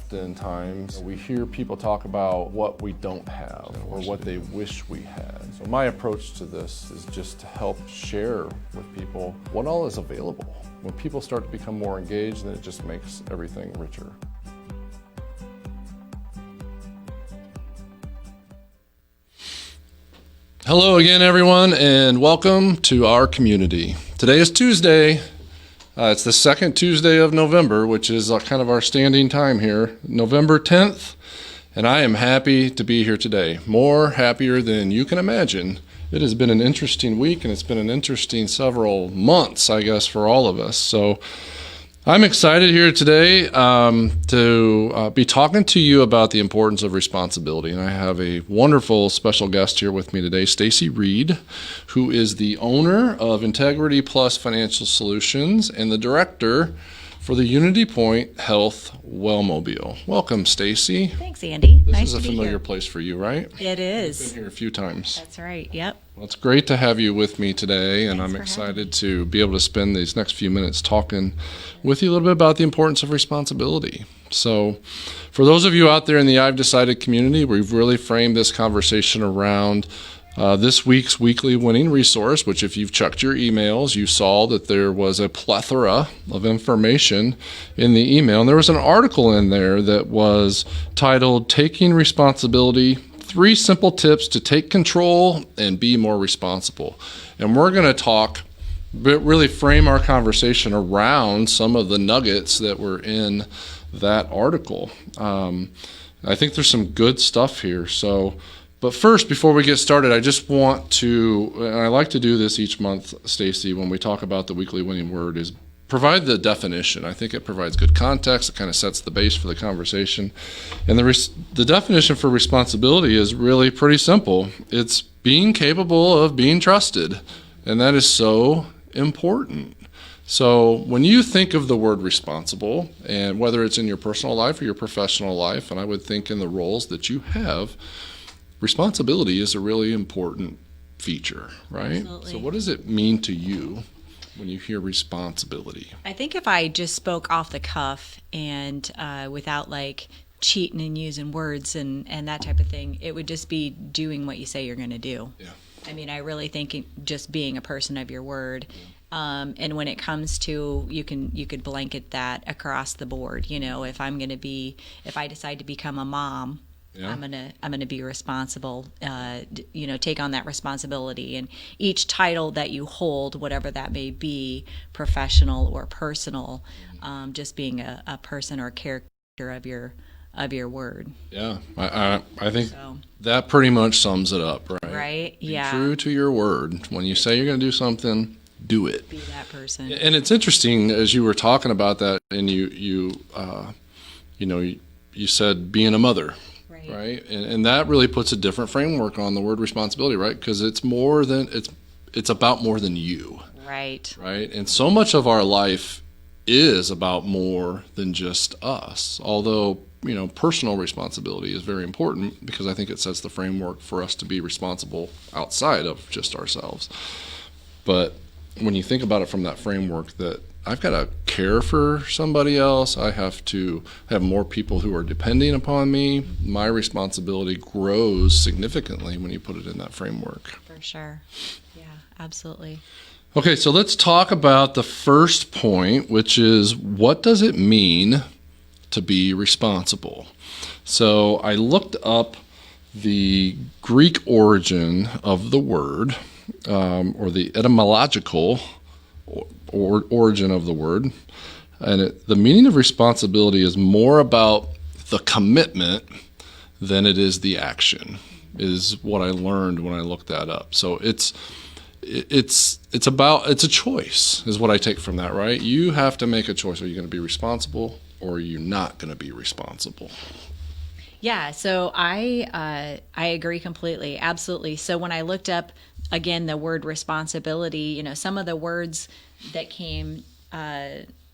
Oftentimes, we hear people talk about what we don't have or what they wish we had. So my approach to this is just to help share with people what all is available. When people start to become more engaged, then it just makes everything richer. Hello again, everyone, and welcome to our community. Today is Tuesday. It's the second Tuesday of November, which is kind of our standing time here, November 10th, and I am happy to be here today. More happier than you can imagine. It has been an interesting week, and it's been an interesting several months, I guess, for all of us. So I'm excited here today to be talking to you about the importance of responsibility. And I have a wonderful special guest here with me today, Stacy Reed, who is the owner of Integrity Plus Financial Solutions and the director for the UnityPoint Health Wellmobile. Welcome, Stacy. Thanks, Andy. This nice is a to be familiar here. place for you, right? It is. You've been here a few times. That's right. Yep. Well, it's great to have you with me today, and Thanks I'm for excited to be able to spend these next few minutes talking with you a little bit about the importance of responsibility. So for those of you out there in the I've Decided community, we've really framed this conversation around this week's weekly winning resource, which if you've checked your emails, you saw that there was a plethora of information in the email. And there was an article in there that was titled, Taking Responsibility, 3 Simple Tips to Take Control and Be More Responsible. And we're going to talk, but really frame our conversation around some of the nuggets that were in that article. I think there's some good stuff here. But first, before we get started, I just want to, and I like to do this each month, Stacy, when we talk about the weekly winning word, is provide the definition. I think it provides good context. It kind of sets the base for the conversation. And the definition for responsibility is really pretty simple. It's being capable of being trusted. And that is so important. So when you think of the word responsible, and whether it's in your personal life or your professional life, and I would think in the roles that you have, responsibility is a really important feature, right? Absolutely. So what does it mean to you when you hear responsibility? I think if I just spoke off the cuff and without like cheating and using words and that type of thing, it would just be doing what you say you're going to do. Yeah. I mean, I really think just being a person of your word. And when it comes to, you could blanket that across the board. You know, if I decide to become a mom, yeah. I'm gonna be responsible. Take on that responsibility, and each title that you hold, whatever that may be, professional or personal, just being a person or a character of your word. Yeah, I think that pretty much sums it up, right? Right. Be yeah. true to your word. When you say you're going to do something, do it. Be that person. And it's interesting as you were talking about that, and you said being a mother. Right, and that really puts a different framework on the word responsibility, right? Because it's about more than you. Right. Right, and so much of our life is about more than just us. Although personal responsibility is very important because I think it sets the framework for us to be responsible outside of just ourselves. But when you think about it from that framework, that I've got to care for somebody else. I have to have more people who are depending upon me. My responsibility grows significantly when you put it in that framework. For sure. Yeah, absolutely. Okay, so let's talk about the first point, which is what does it mean to be responsible? So I looked up the Greek origin of the word, or the etymological origin of the word, and the meaning of responsibility is more about the commitment than it is the action, is what I learned when I looked that up. So it's a choice is what I take from that, right? You have to make a choice. Are you going to be responsible or are you not going to be responsible? Yeah, so I agree completely, absolutely. So when I looked up again the word responsibility, some of the words that came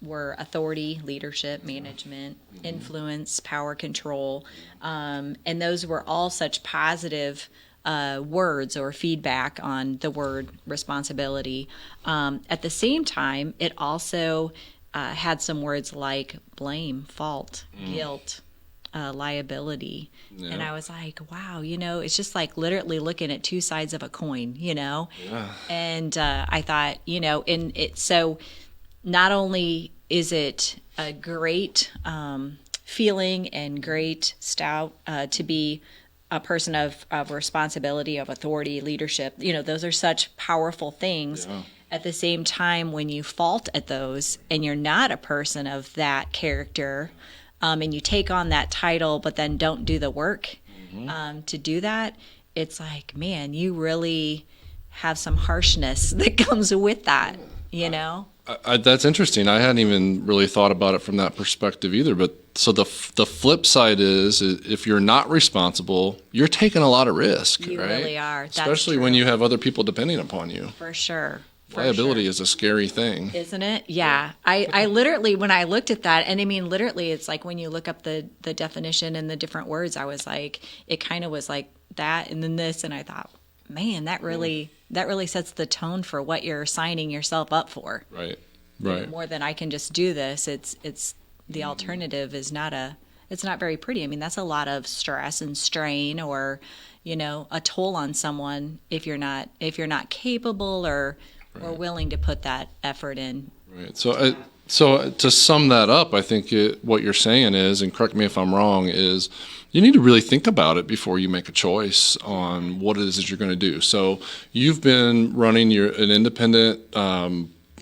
were authority, leadership, management, influence, power, control, and those were all such positive words or feedback on the word responsibility. At the same time, it also had some words like blame, fault, guilt, liability. Yeah. And I was like, wow, it's just like literally looking at two sides of a coin, Yeah. And I thought, so not only is it a great feeling and great stout to be a person of responsibility, of authority, leadership, those are such powerful things. Yeah. At the same time, when you fault at those and you're not a person of that character, and you take on that title but then don't do the work to do that, it's like, man, you really have some harshness that comes with that, That's interesting. I hadn't even really thought about it from that perspective either. But so the flip side is if you're not responsible, you're taking a lot of risk, You right? really are. That's Especially true. when you have other people depending upon you. For sure. Liability is a scary thing. Isn't it? Yeah. I literally, when I looked at that, and I mean, literally, it's like when you look up the definition and the different words, I was like, it kind of was like that and then this. And I thought, man, that really sets the tone for what you're signing yourself up for. Right. Right. More than I can just do this. It's the alternative is it's not very pretty. I mean, that's a lot of stress and strain or, a toll on someone if you're not capable or willing to put that effort in. Right. So to sum that up, I think what you're saying is, and correct me if I'm wrong, is you need to really think about it before you make a choice on what it is that you're going to do. So you've been running an independent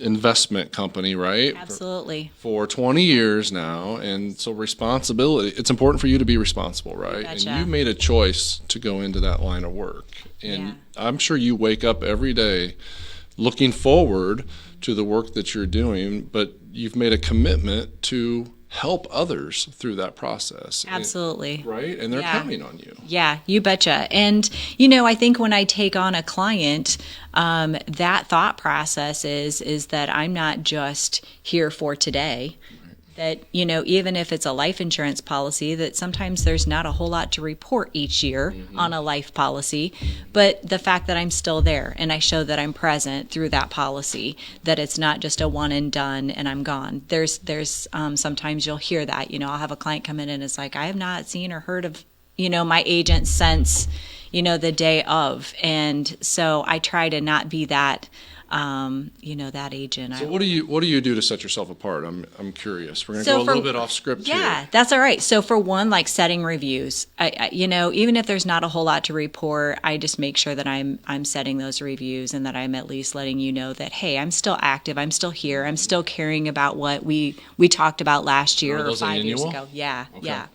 investment company, right? Absolutely. For 20 years now. And so responsibility, it's important for you to be responsible, right? Gotcha. And you made a choice to go into that line of work. And Yeah. I'm sure you wake up every day looking forward to the work that you're doing, but you've made a commitment to help others through that process. Absolutely. Right? And they're Yeah. counting on you. Yeah, you betcha. And, I think when I take on a client, that thought process is that I'm not just here for today. That, even if it's a life insurance policy, that sometimes there's not a whole lot to report each year on a life policy, but the fact that I'm still there and I show that I'm present through that policy, that it's not just a one and done and I'm gone. There's sometimes you'll hear that, I'll have a client come in and it's like, I have not seen or heard of, my agent since, the day of. And so I try to not be that, that agent. So what do you do to set yourself apart? I'm curious. We're going to So go a little bit off script here. Yeah, that's all right. So for one, like setting reviews, I even if there's not a whole lot to report, I just make sure that I'm setting those reviews and that I'm at least letting you know that, hey, I'm still active. I'm still here. I'm still caring about what we talked about last year or 5 years ago. Yeah. Okay. Yeah.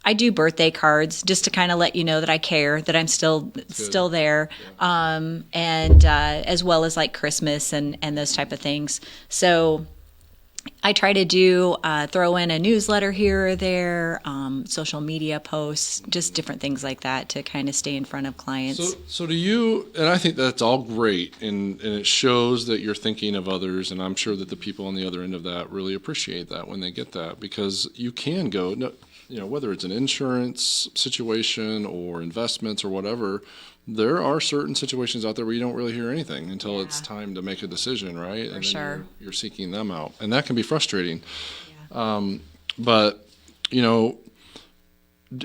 I do birthday cards just to kind of let you know that I care, that I'm still there, and as well as like Christmas and those type of things. So I try to throw in a newsletter here or there, social media posts, just different things like that to kind of stay in front of clients. So do you, and I think that's all great, and it shows that you're thinking of others, and I'm sure that the people on the other end of that really appreciate that when they get that, because you can go, whether it's an insurance situation or investments or whatever, there are certain situations out there where you don't really hear anything until it's time to make a decision, right? For and then sure. You're seeking them out, and that can be frustrating. Yeah. But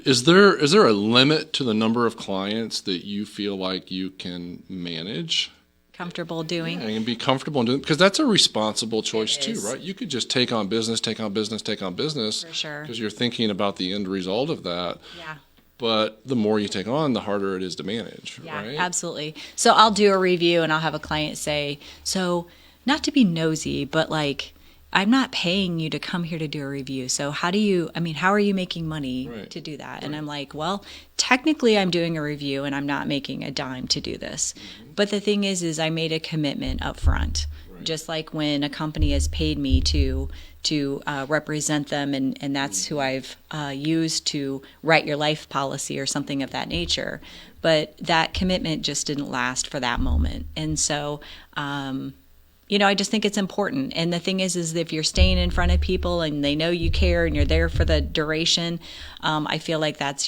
is there a limit to the number of clients that you feel like you can manage? Comfortable doing. And be comfortable in doing, because that's a responsible choice It too, is. right? You could just take on business, For sure. because you're thinking about the end result of that. Yeah. But the more you take on, the harder it is to manage, Yeah, right? absolutely. So I'll do a review and I'll have a client say, so not to be nosy, but like, I'm not paying you to come here to do a review. So how are you making money to do that? And I'm like, well, technically I'm doing a review and I'm not making a dime to do this. But the thing is I made a commitment up front. Just like when a company has paid me to represent them, and that's who I've used to write your life policy or something of that nature. But that commitment just didn't last for that moment. And so, I just think it's important. And the thing is if you're staying in front of people and they know you care and you're there for the duration, I feel like that's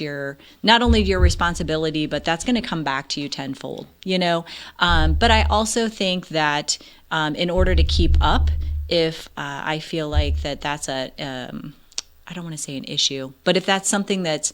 not only your responsibility, but that's going to come back to you tenfold, But I also think that in order to keep up, if I feel like that's I don't want to say an issue, but if that's something that's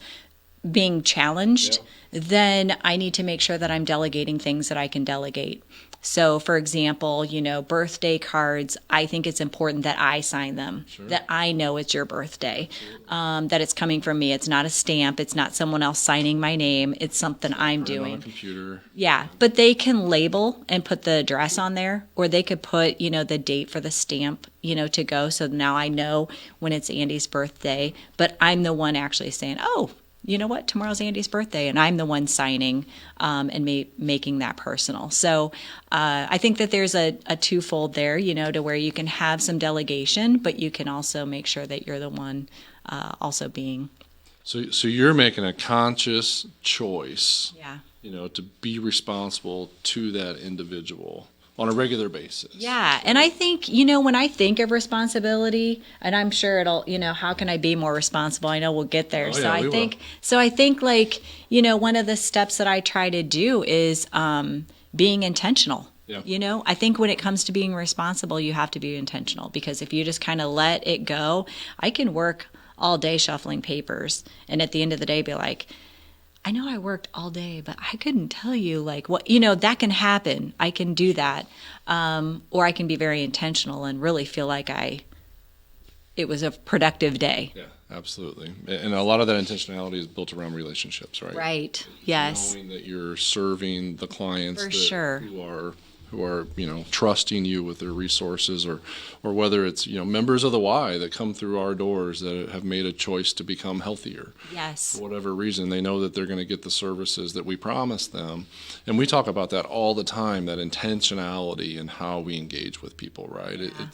being challenged, then I need to make sure that I'm delegating things that I can delegate. So, for example, birthday cards, I think it's important that I sign them, that I know it's your birthday, that it's coming from me. It's not a stamp. It's not someone else signing my name. It's something I'm doing. On a computer. Yeah, but they can label and put the address on there, or they could put, the date for the stamp, to go. So now I know when it's Andy's birthday, but I'm the one actually saying, oh, you know what, tomorrow's Andy's birthday, and I'm the one signing and making that personal. So I think that there's a twofold there, to where you can have some delegation, but you can also make sure that you're the one also being. So you're making a conscious choice, Yeah. To be responsible to that individual on a regular basis. Yeah. And I think, when I think of responsibility, and I'm sure it'll, how can I be more responsible? I know we'll get there. I think like, one of the steps that I try to do is being intentional. Yeah. I think when it comes to being responsible, you have to be intentional, because if you just kind of let it go, I can work all day shuffling papers, and at the end of the day be like, I know I worked all day, but I couldn't tell you like what, that can happen. I can do that. Or I can be very intentional and really feel like it was a productive day. Yeah, absolutely. And a lot of that intentionality is built around relationships, right? Right. Yes. Knowing that you're serving the clients who are trusting you with their resources, or whether it's members of the Y that come through our doors that have made a choice to become healthier. Yes. For whatever reason, they know that they're going to get the services that we promised them, and we talk about that all the time. That intentionality and how we engage with people, right? Yeah.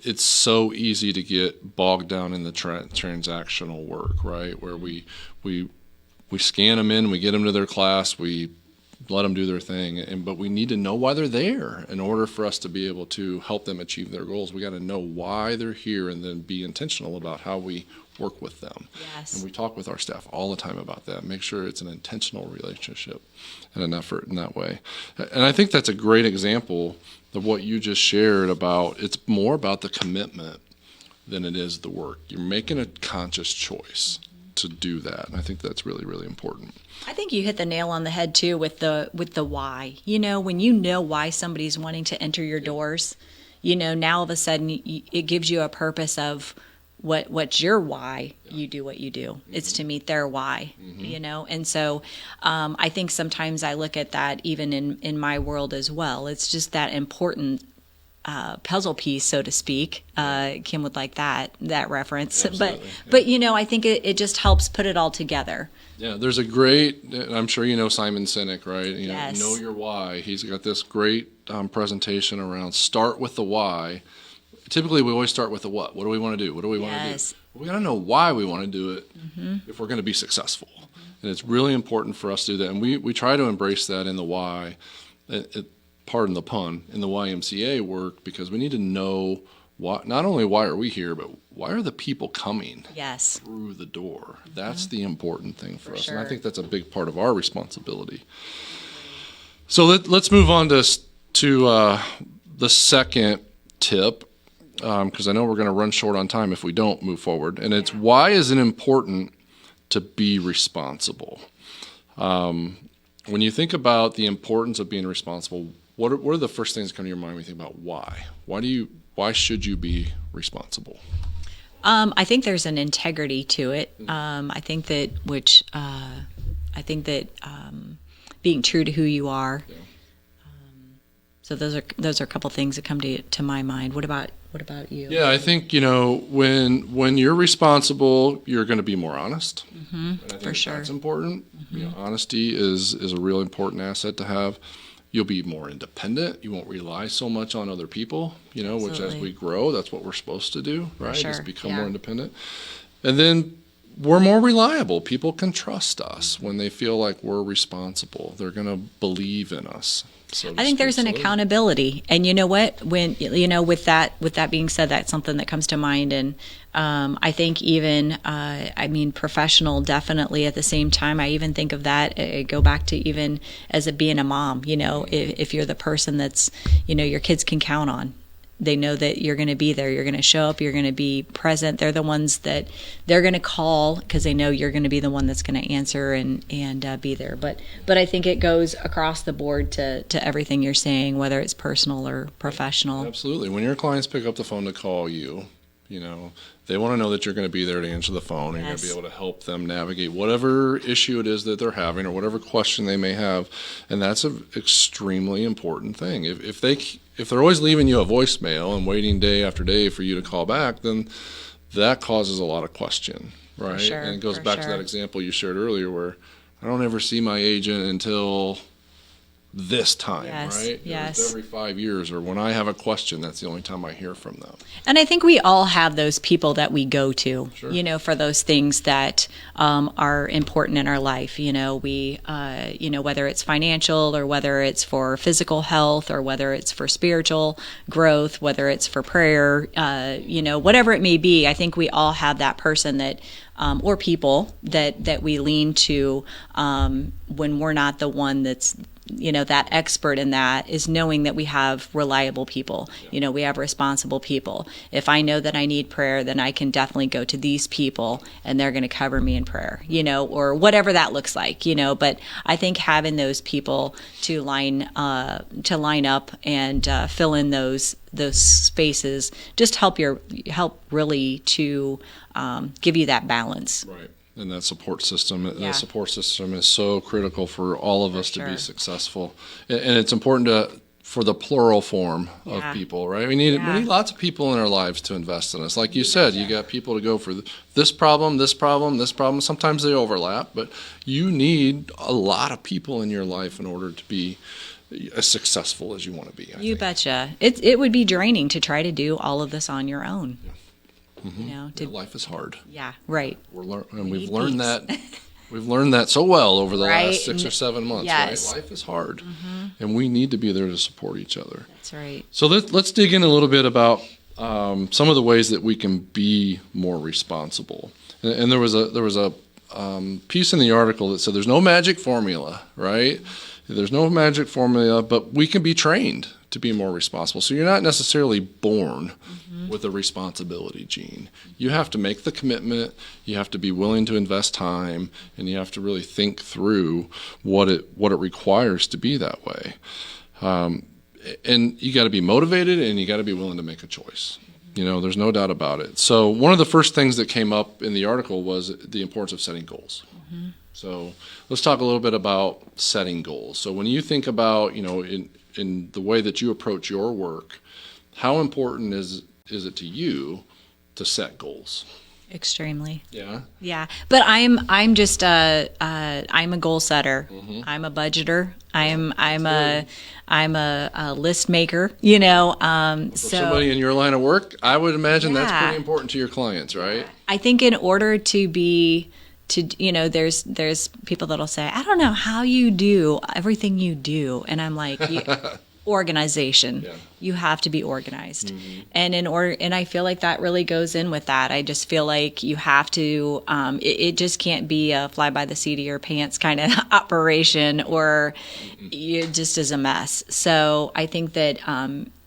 It's so easy to get bogged down in the transactional work, right? Where we scan them in, we get them to their class, we let them do their thing, but we need to know why they're there in order for us to be able to help them achieve their goals. We got to know why they're here, and then be intentional about how we work with them. Yes. And we talk with our staff all the time about that. Make sure it's an intentional relationship and an effort in that way. And I think that's a great example of what you just shared about. It's more about the commitment than it is the work. You're making a conscious choice to do that, and I think that's really, really important. I think you hit the nail on the head too with the why. When you know why somebody's wanting to enter your doors, now all of a sudden it gives you a purpose of what's your why. You do what you do. Mm-hmm. It's to meet their why. Mm-hmm. And so I think sometimes I look at that even in my world as well. It's just that important puzzle piece, so to speak. Kim would like that reference. Absolutely. But I think it just helps put it all together. Yeah, there's a great, I'm sure you know Simon Sinek, right? Yes. Know your why. He's got this great presentation around start with the why. Typically, we always start with the what. What do we want to do? What do we want to do? We got to know why we want to do it if we're going to be successful. And it's really important for us to do that. And we try to embrace that in the why. Pardon the pun, in the YMCA work, because we need to know why, not only why are we here, but why are the people coming through the door? That's the important thing for us. Sure. And I think that's a big part of our responsibility. So let's move on to the second tip, because I know we're going to run short on time if we don't move forward. And it's why is it important to be responsible? When you think about the importance of being responsible, what are the first things that come to your mind when you think about why? Why should you be responsible? I think there's an integrity to it. I think that being true to who you are. Yeah. So those are a couple things that come to my mind. What about you? Yeah, I think when you're responsible, you're going to be more honest. Mm-hmm. And I think for sure that's important. Mm-hmm. Honesty is a real important asset to have. You'll be more independent. You won't rely so much on other people, Absolutely. Which as we grow, that's what we're supposed to do, right? Sure. Is become more independent. And then we're more reliable. People can trust us when they feel like we're responsible. They're going to believe in us. I think there's an accountability. And you know what? When with that being said, that's something that comes to mind. And I think even professional, definitely at the same time. I even think of that. Go back to even as being a mom. If you're the person that's your kids can count on. they know that you're going to be there. You're going to show up. You're going to be present. They're the ones that they're going to call because they know you're going to be the one that's going to answer and be there. But I think it goes across the board to everything you're saying, whether it's personal or professional. Absolutely. When your clients pick up the phone to call you, they want to know that you're going to be there to answer the phone, and you're going to be able to help them navigate whatever issue it is that they're having or whatever question they may have. And that's an extremely important thing. If they're always leaving you a voicemail and waiting day after day for you to call back, then that causes a lot of question, right? Sure, and it goes back to that example you shared earlier where I don't ever see my agent until this time, right? Yes. It's every 5 years, or when I have a question, that's the only time I hear from them. And I think we all have those people that we go to, Sure. For those things that are important in our life. We, whether it's financial or whether it's for physical health or whether it's for spiritual growth, whether it's for prayer, whatever it may be. I think we all have that person that or people that we lean to when we're not the one that's that expert in that, is knowing that we have reliable people. We have responsible people. If I know that I need prayer, then I can definitely go to these people and they're going to cover me in prayer, or whatever that looks like, But I think having those people to line up and fill in those spaces just help really to give you that balance. Right. And that support system, the support system is so critical for all of us to be successful. And it's important for the plural form of people, right? We need lots of people in our lives to invest in us. Like you said, you got people to go for this problem, this problem, this problem. Sometimes they overlap, but you need a lot of people in your life in order to be as successful as you want to be. You betcha. It would be draining to try to do all of this on your own. Yeah. Mm-hmm. Life is hard. Yeah, right. We've learned that so well over the last 6 or 7 months. Yes. Right? Life is hard, and we need to be there to support each other. That's right. So let's dig in a little bit about some of the ways that we can be more responsible. And there was a piece in the article that said there's no magic formula, right? There's no magic formula, but we can be trained to be more responsible. So you're not necessarily born with a responsibility gene. You have to make the commitment, you have to be willing to invest time, and you have to really think through what it requires to be that way. And you got to be motivated, and you got to be willing to make a choice. There's no doubt about it. So one of the first things that came up in the article was the importance of setting goals. So let's talk a little bit about setting goals. So when you think about, in the way that you approach your work, how important is it to you to set goals? Extremely. Yeah. Yeah, but I'm just I'm a goal setter. I'm a budgeter. I'm a list maker. For somebody in your line of work, I would imagine that's pretty important to your clients, right? I think in order to be there's people that'll say, I don't know how you do everything you do, and I'm like, organization. Yeah. You have to be organized, and and I feel like that really goes in with that. I just feel like you have to. It just can't be a fly by the seat of your pants kind of operation, or it just is a mess. So I think that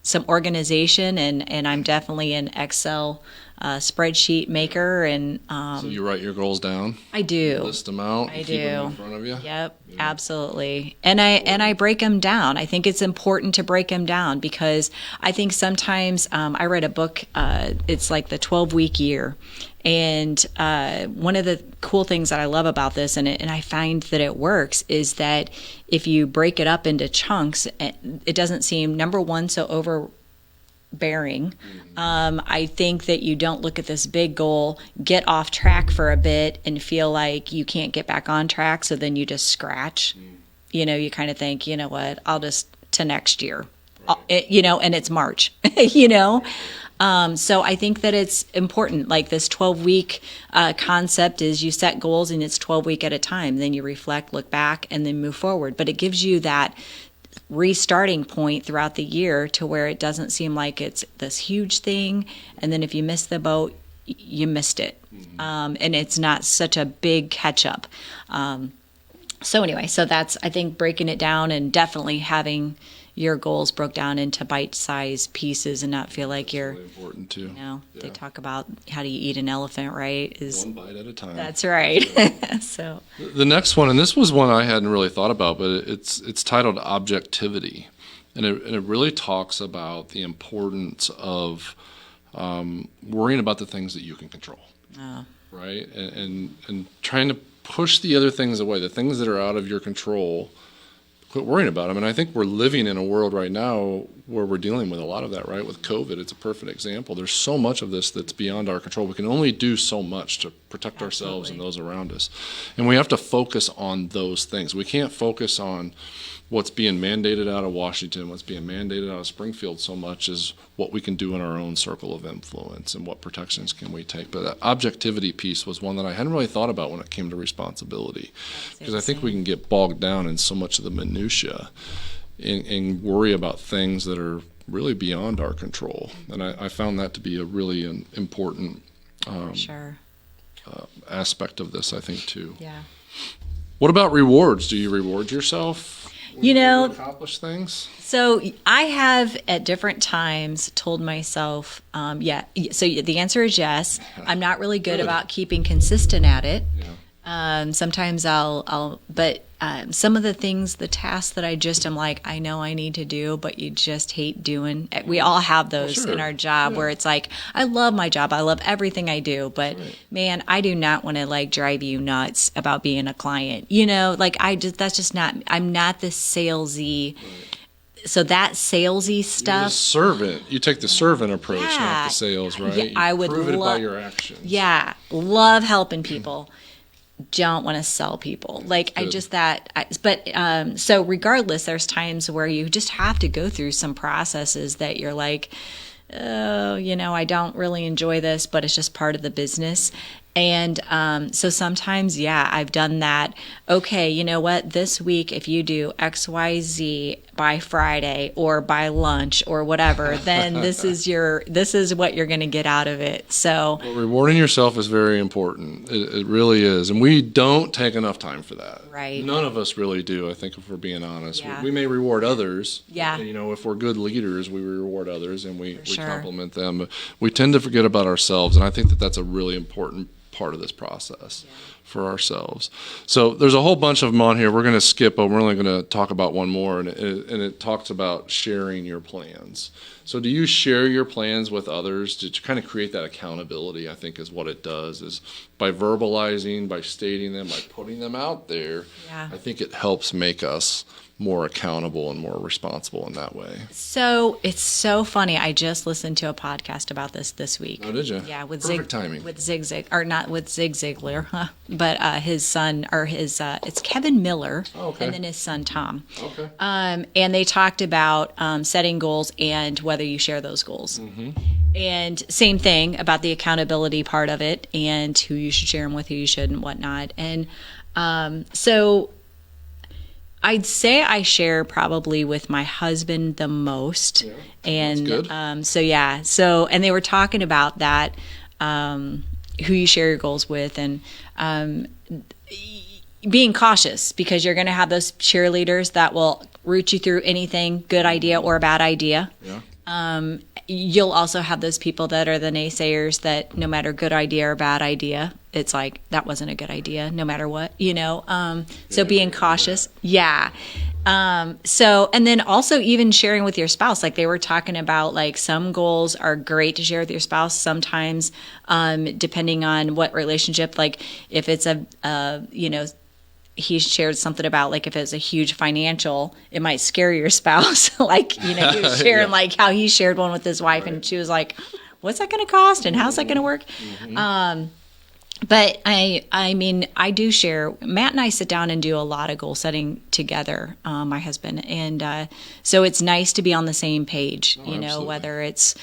some organization, and I'm definitely an Excel spreadsheet maker, and so you write your goals down. I do. List them out. I do. Keep them in front of you. Yep, absolutely. And I break them down. I think it's important to break them down because I think sometimes I read a book. It's like the 12-week year, and one of the cool things that I love about this, and I find that it works, is that if you break it up into chunks, it doesn't seem, number one, so overbearing. I think that you don't look at this big goal, get off track for a bit, and feel like you can't get back on track, so then you just scratch. You kind of think, you know what, I'll just to next year. And it's March, So I think that it's important, like this 12-week concept is you set goals and it's 12-week at a time. Then you reflect, look back, and then move forward. But it gives you that restarting point throughout the year to where it doesn't seem like it's this huge thing. And then if you miss the boat, you missed it. And it's not such a big catch up. So anyway, so that's, I think, breaking it down and definitely having your goals broke down into bite-sized pieces and not feel like you're, Really important too. they talk about how do you eat an elephant, right? One bite at a time. That's right. So the next one, and this was one I hadn't really thought about, but it's titled Objectivity. And it really talks about the importance of worrying about the things that you can control, right? And trying to push the other things away, the things that are out of your control. Quit worrying about them. And I think we're living in a world right now where we're dealing with a lot of that, right? With COVID, it's a perfect example. There's so much of this that's beyond our control. We can only do so much to protect ourselves and those around us. And we have to focus on those things. We can't focus on what's being mandated out of Washington, what's being mandated out of Springfield so much as what we can do in our own circle of influence and what protections can we take. But that objectivity piece was one that I hadn't really thought about when it came to responsibility, because I think we can get bogged down in so much of the minutia and worry about things that are really beyond our control. And I found that to be a really important aspect of this, I think, too. Yeah. What about rewards? Do you reward yourself? You know, accomplish things. So I have at different times told myself, So the answer is yes. I'm not really good about keeping consistent at it. Yeah. Sometimes but some of the things, the tasks that I'm like, I know I need to do, but you just hate doing. We all have those in our job where it's like, I love my job. I love everything I do, but man, I do not want to like drive you nuts about being a client. That's just not, I'm not the salesy. So that salesy stuff. You take the servant approach, not the sales, right? Yeah, I would prove it by your actions. Yeah, love helping people. Don't want to sell people. So regardless, there's times where you just have to go through some processes that you're like, oh, I don't really enjoy this, but it's just part of the business. And so sometimes, I've done that. Okay, you know what? This week, if you do X, Y, Z by Friday or by lunch or whatever, then this is what you're going to get out of it. So rewarding yourself is very important. It really is, and we don't take enough time for that. Right. None of us really do. I think if we're being honest, Yeah. we may reward others. Yeah. If we're good leaders, we reward others and we compliment them. But we tend to forget about ourselves, and I think that that's a really important part of this process for ourselves. So there's a whole bunch of them on here. We're going to skip, but we're only going to talk about one more, and it talks about sharing your plans. So do you share your plans with others to kind of create that accountability? I think is what it does, is by verbalizing, by stating them, by putting them out there. Yeah. I think it helps make us more accountable and more responsible in that way. So it's so funny. I just listened to a podcast about this week. Oh, did you? Yeah, with Perfect timing. With Zig Ziglar, but his son, it's Kevin Miller, and then his son Tom. Okay. And they talked about setting goals and whether you share those goals. Mm-hmm. And same thing about the accountability part of it and who you should share them with, who you should, and whatnot. And so I'd say I share probably with my husband the most. Yeah, and that's good. And they were talking about that, who you share your goals with, and being cautious, because you're going to have those cheerleaders that will root you through anything, good idea or a bad idea. Yeah. You'll also have those people that are the naysayers that no matter good idea or bad idea, it's like, that wasn't a good idea, no matter what, so being cautious. Yeah. So, and then also even sharing with your spouse, like they were talking about, like some goals are great to share with your spouse. Sometimes, depending on what relationship, like if it's he shared something about, like, if it's a huge financial, it might scare your spouse. Like, he was sharing like how he shared one with his wife, and she was like, what's that going to cost and how's that going to work? Mm-hmm. But I mean, I do share. Matt and I sit down and do a lot of goal setting together, my husband. And so it's nice to be on the same page, absolutely. Whether it's,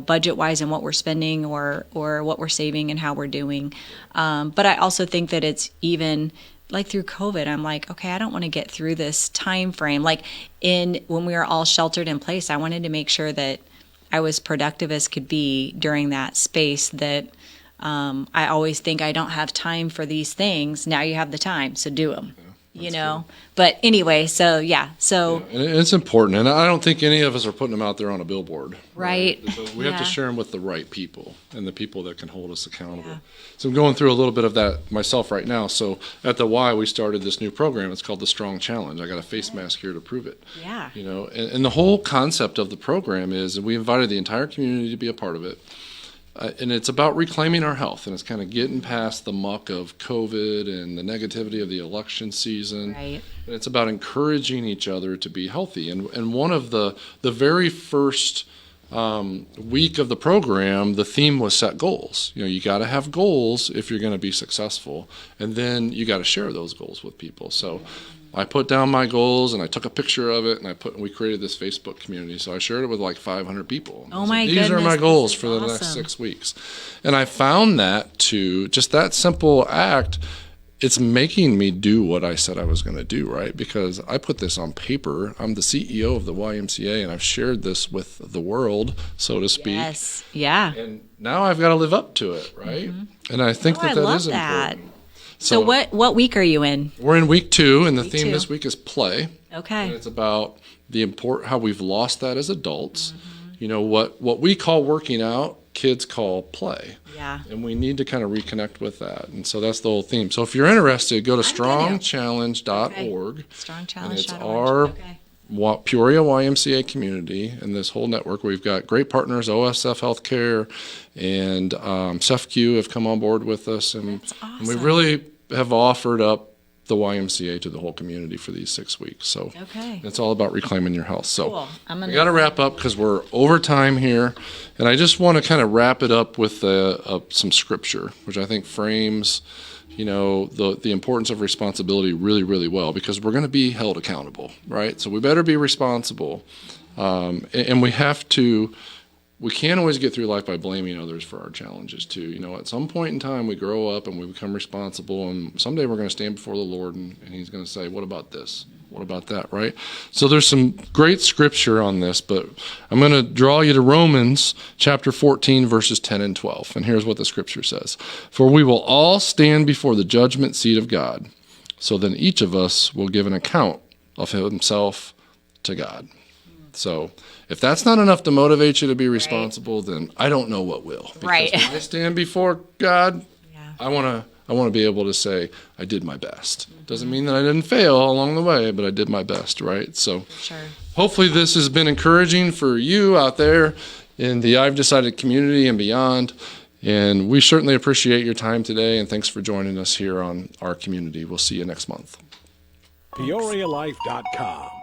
budget wise and what we're spending or what we're saving and how we're doing. But I also think that it's even like through COVID, I'm like, okay, I don't want to get through this time frame. Like when we were all sheltered in place, I wanted to make sure that I was productive as could be during that space that, I always think I don't have time for these things. Now you have the time, so do them. you know. But anyway, so And it's important, and I don't think any of us are putting them out there on a billboard. Right. So we have Yeah. to share them with the right people and the people that can hold us accountable. Yeah. So I'm going through a little bit of that myself right now. So at the Y, we started this new program. It's called the Strong Challenge. I got a face mask here to prove it. Yeah. You know, and the whole concept of the program is, and we invited the entire community to be a part of it. And it's about reclaiming our health, and it's kind of getting past the muck of COVID and the negativity of the election season. Right. And it's about encouraging each other to be healthy. And one of the very first week of the program, the theme was set goals. You know, you got to have goals if you're going to be successful, and then you got to share those goals with people. So I put down my goals and I took a picture of it, and we created this Facebook community. So I shared it with like 500 people. Oh my These are goodness, my goals this is for the next awesome. 6 weeks. And I found that to just that simple act, it's making me do what I said I was going to do, right? Because I put this on paper. I'm the CEO of the YMCA, and I've shared this with the world, so to speak. Yes. Yeah. And now I've got to live up to it, right? And I think Oh, I that love is that. important. So what week are you in? We're in week 2, and the theme 2. this week is play. Okay. And it's about how we've lost that as adults. You know, what we call working out, kids call play. Yeah. And we need to kind of reconnect with that. And so that's the whole theme. So if you're interested, go to strongchallenge.org. Strongchallenge.org. And it's our Okay. Peoria YMCA community and this whole network. We've got great partners, OSF Healthcare and SEFCU have come on board with us. And, That's and we awesome. really have offered up the YMCA to the whole community for these 6 weeks. So Okay. it's all about reclaiming your health. So Cool. I'm we gonna- got to wrap up because we're over time here. And I just want to kind of wrap it up with some scripture, which I think frames, you know, the importance of responsibility really, really well, because we're going to be held accountable, right? So we better be responsible. And we can't always get through life by blaming others for our challenges too. You know, at some point in time we grow up and we become responsible, and someday we're going to stand before the Lord and he's going to say, what about this? What about that, right? So there's some great scripture on this, but I'm going to draw you to Romans chapter 14, verses 10 and 12. And here's what the scripture says. For we will all stand before the judgment seat of God. So then each of us will give an account of himself to God. So if that's not enough to motivate you to be responsible, then I don't know what will. Because Right. when I stand before God, Yeah. I want to be able to say I did my best. Doesn't mean that I didn't fail along the way, but I did my best, right? So Sure. hopefully this has been encouraging for you out there in the I've Decided community and beyond. And we certainly appreciate your time today, and thanks for joining us here on our community. We'll see you next month. PeoriaLife.com.